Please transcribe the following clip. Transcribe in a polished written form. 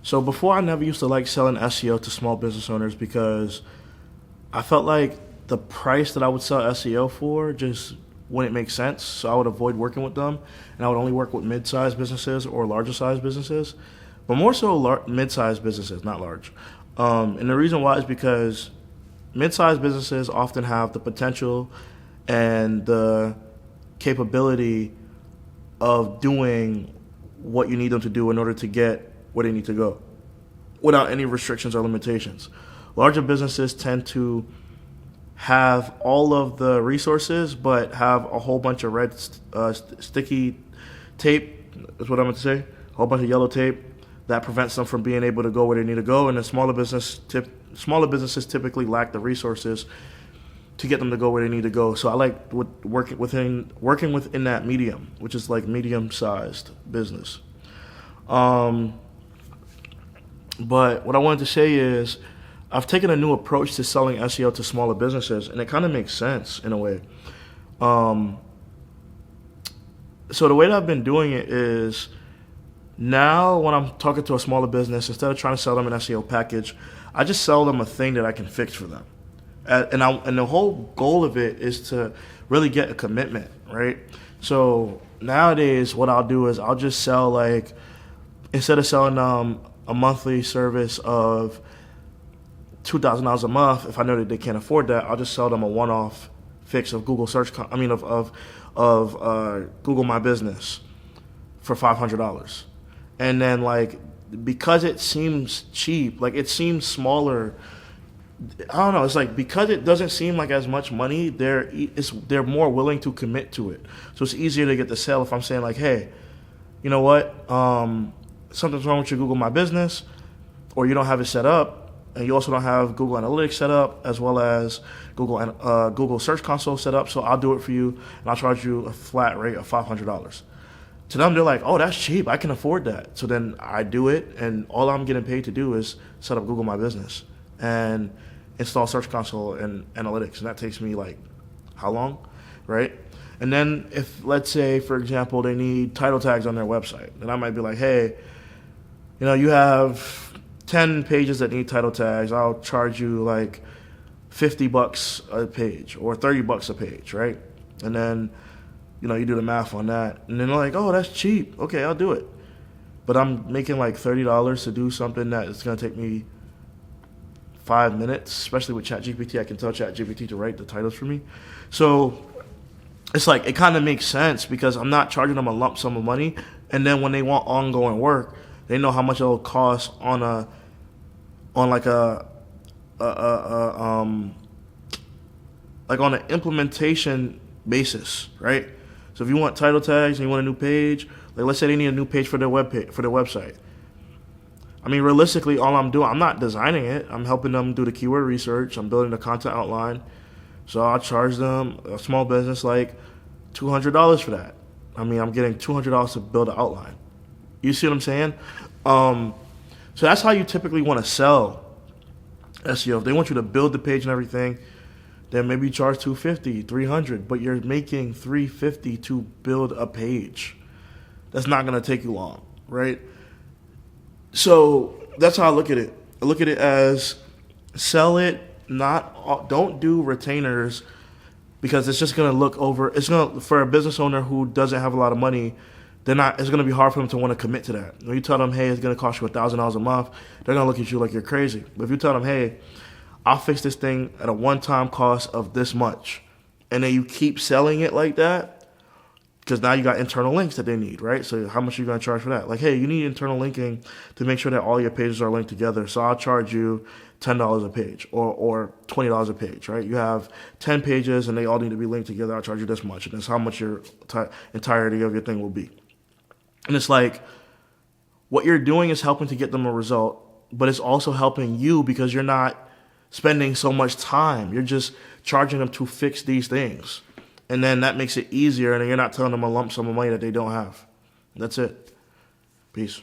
So before, I never used to like selling SEO to small business owners because I felt like the price that I would sell SEO for just wouldn't make sense. So I would avoid working with them, and I would only work with mid-sized businesses or larger-sized businesses, but more so mid-sized businesses, not large. And the reason why is because mid-sized businesses often have the potential and the capability of doing what you need them to do in order to get where they need to go without any restrictions or limitations. Larger businesses tend to have all of the resources but have a whole bunch of red sticky tape, is what I'm going to say, a whole bunch of yellow tape that prevents them from being able to go where they need to go. And the smaller businesses typically lack the resources to get them to go where they need to go. So I like working within that medium, which is like medium-sized business. But what I wanted to say is I've taken a new approach to selling SEO to smaller businesses, and it kind of makes sense in a way. So the way that I've been doing it is now when I'm talking to a smaller business, instead of trying to sell them an SEO package, I just sell them a thing that I can fix for them. And the whole goal of it is to really get a commitment, right? So nowadays what I'll do is I'll just sell, like, instead of selling a monthly service of $2,000 a month, if I know that they can't afford that, I'll just sell them a one-off fix of Google Google My Business for $500. And then, like, because it seems cheap, like it seems smaller, I don't know, it's like because it doesn't seem like as much money, they're more willing to commit to it. So it's easier to get the sale if I'm saying, like, hey, you know what, something's wrong with your Google My Business, or you don't have it set up, and you also don't have Google Analytics set up, as well as Google Search Console set up, so I'll do it for you, and I'll charge you a flat rate of $500. To them, they're like, oh, that's cheap, I can afford that. So then I do it, and all I'm getting paid to do is set up Google My Business and install Search Console and Analytics, and that takes me, like, how long, right? And then if, let's say, for example, they need title tags on their website, then I might be like, hey, you have 10 pages that need title tags. I'll charge you like $50 a page or $30 a page, right? And then, you do the math on that. And then they're like, oh, that's cheap. Okay, I'll do it. But I'm making like $30 to do something that is going to take me 5 minutes, especially with ChatGPT. I can tell ChatGPT to write the titles for me. So it's like, it kind of makes sense because I'm not charging them a lump sum of money. And then when they want ongoing work, they know how much it'll cost on an implementation basis, right? So if you want title tags and you want a new page, like let's say they need a new page for their website. I mean, realistically, all I'm doing, I'm not designing it. I'm helping them do the keyword research. I'm building the content outline. So I'll charge them, a small business, like $200 for that. I mean, I'm getting $200 to build an outline. You see what I'm saying? So that's how you typically want to sell SEO. If they want you to build the page and everything, then maybe you charge $250, $300, but you're making $350 to build a page. That's not going to take you long, right? So that's how I look at it. I look at it as sell it, don't do retainers, because it's just going to look over. It's going to, for a business owner who doesn't have a lot of money, it's going to be hard for them to want to commit to that. When you tell them, hey, it's going to cost you $1,000 a month, they're going to look at you like you're crazy. But if you tell them, hey, I'll fix this thing at a one-time cost of this much, and then you keep selling it like that, because now you got internal links that they need, right? So how much are you going to charge for that? Like, hey, you need internal linking to make sure that all your pages are linked together, so I'll charge you $10 a page or $20 a page, right? You have 10 pages, and they all need to be linked together. I'll charge you this much, and that's how much your entirety of your thing will be. And it's like, what you're doing is helping to get them a result, but it's also helping you because you're not spending so much time. You're just charging them to fix these things. And then that makes it easier, and then you're not telling them a lump sum of money that they don't have. That's it. Peace.